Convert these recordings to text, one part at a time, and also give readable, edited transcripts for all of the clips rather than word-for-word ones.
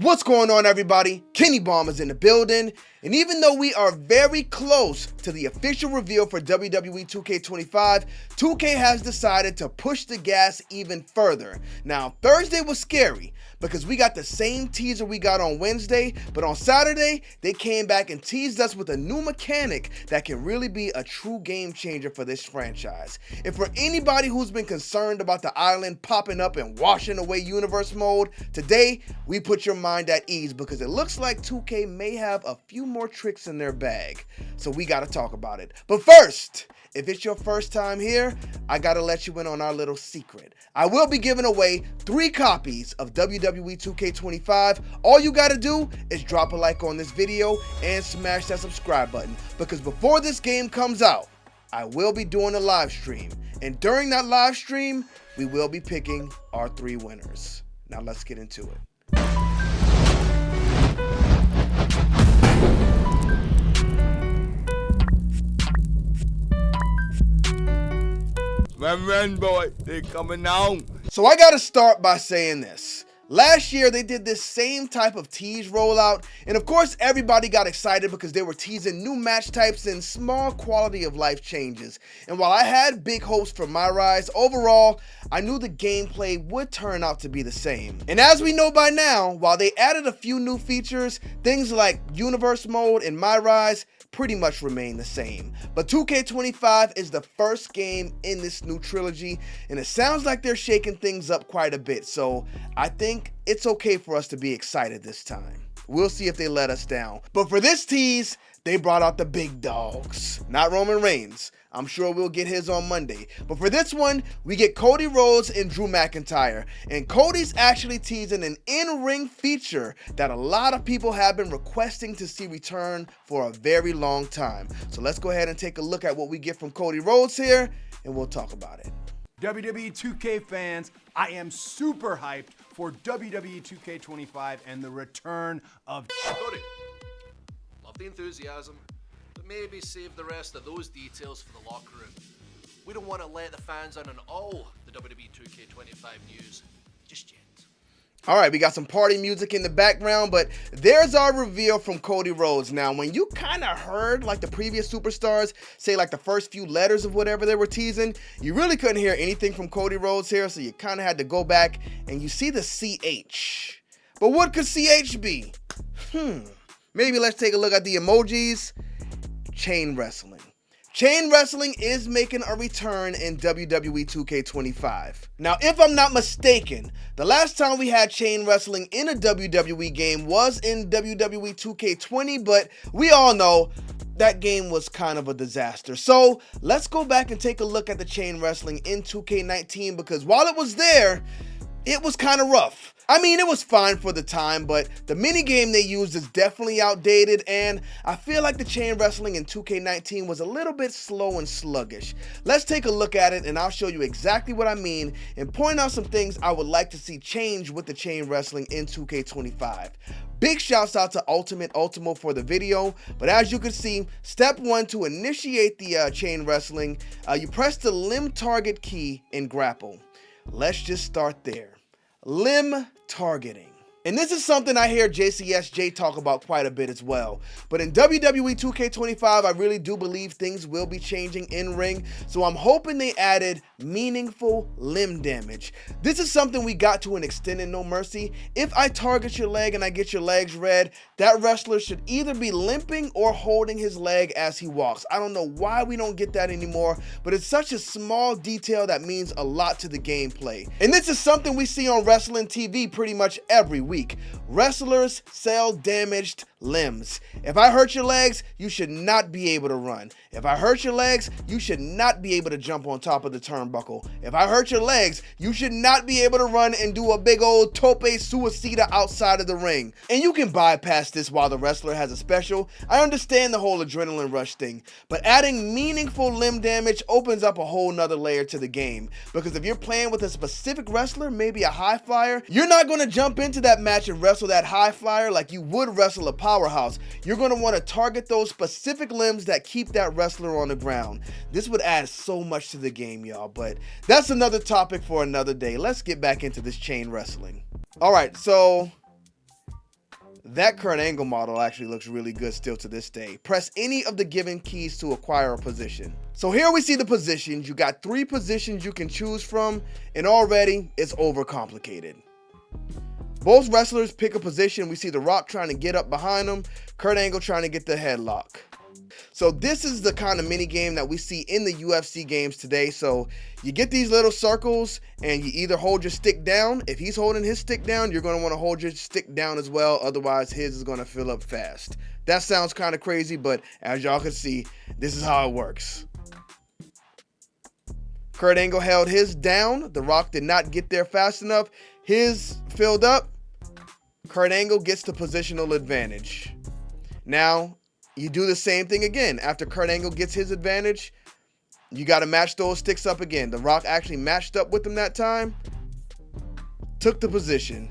What's going on, everybody? Kennybomb is in the building, and even though we are very close to the official reveal for WWE 2K25, 2K has decided to push the gas even further. Now, Thursday was scary because we got the same teaser we got on Wednesday, but on Saturday, they came back and teased us with a new mechanic that can really be a true game changer for this franchise. And for anybody who's been concerned about the island popping up and washing away universe mode, today we put your mind at ease because it looks like 2K may have a few more tricks in their bag. So we gotta talk about it. But first, if it's your first time here, I gotta let you in on our little secret. I will be giving away 3 copies of WWE 2K25. All you gotta do is drop a like on this video and smash that subscribe button, because before this game comes out, I will be doing a live stream. And during that live stream, we will be picking our 3 winners. Now let's get into it. Run, boy, they coming on. So I gotta start by saying this. Last year, they did this same type of tease rollout, and of course, everybody got excited because they were teasing new match types and small quality of life changes. And while I had big hopes for My Rise, overall, I knew the gameplay would turn out to be the same. And as we know by now, while they added a few new features, things like Universe Mode and My Rise pretty much remain the same. But 2K25 is the first game in this new trilogy, and it sounds like they're shaking things up quite a bit, so I think it's okay for us to be excited this time. We'll see if they let us down. But for this tease, they brought out the big dogs. Not Roman Reigns. I'm sure we'll get his on Monday. But for this one, we get Cody Rhodes and Drew McIntyre. And Cody's actually teasing an in-ring feature that a lot of people have been requesting to see return for a very long time. So let's go ahead and take a look at what we get from Cody Rhodes here, and we'll talk about it. WWE 2K fans, I am super hyped for WWE 2K25 and the return of Cody. Love the enthusiasm, but maybe save the rest of those details for the locker room. We don't want to let the fans in on all the WWE 2K25 news just yet. All right, we got some party music in the background, but there's our reveal from Cody Rhodes. Now, when you kind of heard like the previous superstars say like the first few letters of whatever they were teasing, you really couldn't hear anything from Cody Rhodes here, so you kind of had to go back and you see the CH. But what could CH be? Maybe let's take a look at the emojis. Chain wrestling. Chain wrestling is making a return in WWE 2K25. Now, if I'm not mistaken, the last time we had chain wrestling in a WWE game was in WWE 2K20, but we all know that game was kind of a disaster. So let's go back and take a look at the chain wrestling in 2K19, because while it was there, it was kind of rough. I mean, it was fine for the time, but the minigame they used is definitely outdated, and I feel like the chain wrestling in 2K19 was a little bit slow and sluggish. Let's take a look at it, and I'll show you exactly what I mean and point out some things I would like to see change with the chain wrestling in 2K25. Big shouts out to Ultimate Ultimo for the video, but as you can see, step 1 to initiate the chain wrestling, you press the limb target key and grapple. Let's just start there. Limb targeting. And this is something I hear JCSJ talk about quite a bit as well. But in WWE 2K25, I really do believe things will be changing in ring. So I'm hoping they added meaningful limb damage. This is something we got to an extent in No Mercy. If I target your leg and I get your legs red, that wrestler should either be limping or holding his leg as he walks. I don't know why we don't get that anymore, but it's such a small detail that means a lot to the gameplay. And this is something we see on wrestling TV pretty much every week. Wrestlers sell damaged limbs. If I hurt your legs, you should not be able to run. If I hurt your legs, you should not be able to jump on top of the turnbuckle. If I hurt your legs, you should not be able to run and do a big old tope suicida outside of the ring. And you can bypass this while the wrestler has a special. I understand the whole adrenaline rush thing, but adding meaningful limb damage opens up a whole nother layer to the game. Because if you're playing with a specific wrestler, maybe a high flyer, you're not going to jump into that match and wrestle that high flyer like you would wrestle a powerhouse. You're going to want to target those specific limbs that keep that wrestler on the ground. This would add so much to the game, y'all, but that's another topic for another day. Let's get back into this chain wrestling. All right, so That Kurt Angle model actually looks really good still to this day. Press any of the given keys to acquire a position. So here we see the positions. You got 3 positions you can choose from, and already it's overcomplicated. Both wrestlers pick a position. We see The Rock trying to get up behind him, Kurt Angle trying to get the headlock. So this is the kind of mini game that we see in the UFC games today. So you get these little circles and you either hold your stick down. If he's holding his stick down, you're going to want to hold your stick down as well. Otherwise, his is going to fill up fast. That sounds kind of crazy, but as y'all can see, this is how it works. Kurt Angle held his down. The Rock did not get there fast enough. His filled up. Kurt Angle gets the positional advantage. Now, you do the same thing again. After Kurt Angle gets his advantage, you got to match those sticks up again. The Rock actually matched up with him that time, took the position,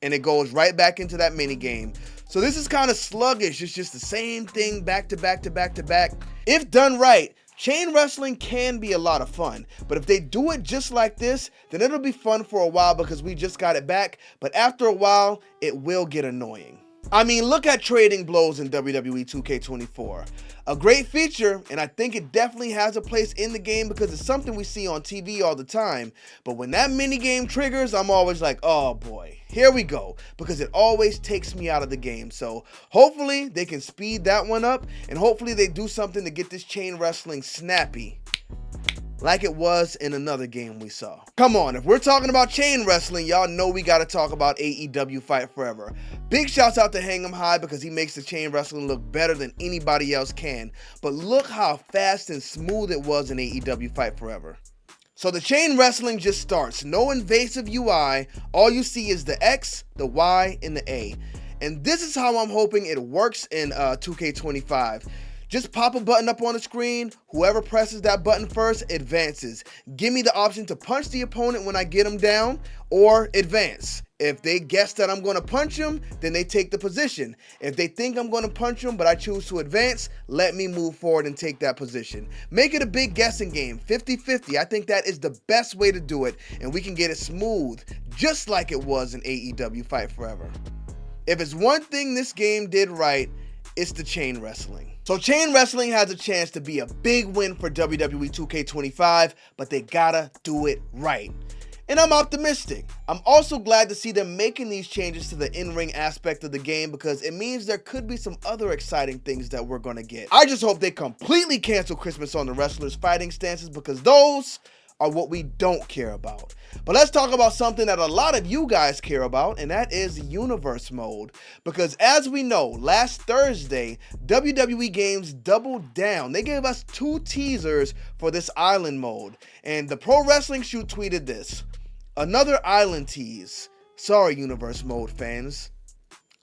and it goes right back into that mini game. So this is kind of sluggish. It's just the same thing back to back to back to back. If done right, chain wrestling can be a lot of fun, but if they do it just like this, then it'll be fun for a while because we just got it back, but after a while, it will get annoying. I mean, look at trading blows in WWE 2K24. A great feature, and I think it definitely has a place in the game because it's something we see on TV all the time. But when that mini game triggers, I'm always like, oh boy, here we go, because it always takes me out of the game. So hopefully they can speed that one up, and hopefully they do something to get this chain wrestling snappy, like it was in another game we saw. Come on, if we're talking about chain wrestling, y'all know we gotta talk about AEW Fight Forever. Big shouts out to Hang 'em High because he makes the chain wrestling look better than anybody else can. But look how fast and smooth it was in AEW Fight Forever. So the chain wrestling just starts. No invasive UI. All you see is the X, the Y, and the A. And this is how I'm hoping it works in 2K25. Just pop a button up on the screen. Whoever presses that button first advances. Give me the option to punch the opponent when I get him down or advance. If they guess that I'm going to punch him, then they take the position. If they think I'm going to punch him, but I choose to advance, let me move forward and take that position. Make it a big guessing game, 50-50. I think that is the best way to do it, and we can get it smooth, just like it was in AEW Fight Forever. If it's one thing this game did right, it's the chain wrestling. So chain wrestling has a chance to be a big win for WWE 2K25, but they gotta do it right. And I'm optimistic. I'm also glad to see them making these changes to the in-ring aspect of the game because it means there could be some other exciting things that we're gonna get. I just hope they completely cancel Christmas on the wrestlers' fighting stances because those are what we don't care about. But let's talk about something that a lot of you guys care about, and that is Universe Mode. Because as we know, last Thursday, WWE Games doubled down. They gave us 2 teasers for this island mode. And the Pro Wrestling Shoot tweeted this: another island tease. Sorry, Universe Mode fans.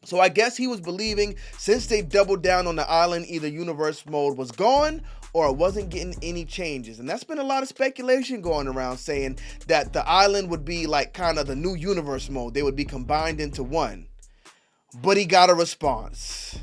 So I guess he was believing since they doubled down on the island, either Universe Mode was gone or it wasn't getting any changes. And that's been a lot of speculation going around saying that the island would be like kind of the new Universe Mode. They would be combined into one. But he got a response.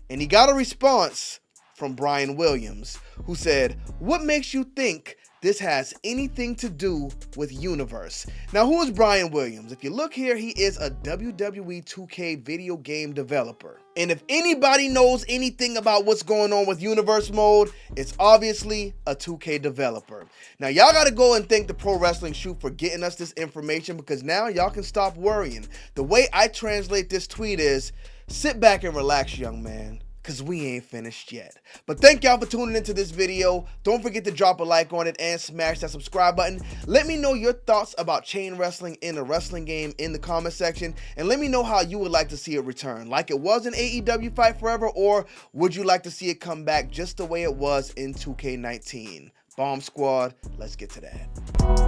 And he got a response from Brian Williams, who said, "What makes you think this has anything to do with Universe?" Now, who is Brian Williams? If you look here, he is a WWE 2K video game developer. And if anybody knows anything about what's going on with Universe Mode, it's obviously a 2K developer. Now, y'all got to go and thank the Pro Wrestling Shoot for getting us this information because now y'all can stop worrying. The way I translate this tweet is, sit back and relax, young man, because we ain't finished yet. But thank y'all for tuning into this video. Don't forget to drop a like on it and smash that subscribe button. Let me know your thoughts about chain wrestling in a wrestling game in the comment section. And let me know how you would like to see it return. Like it was in AEW Fight Forever, or would you like to see it come back just the way it was in 2K19? Bomb Squad, let's get to that.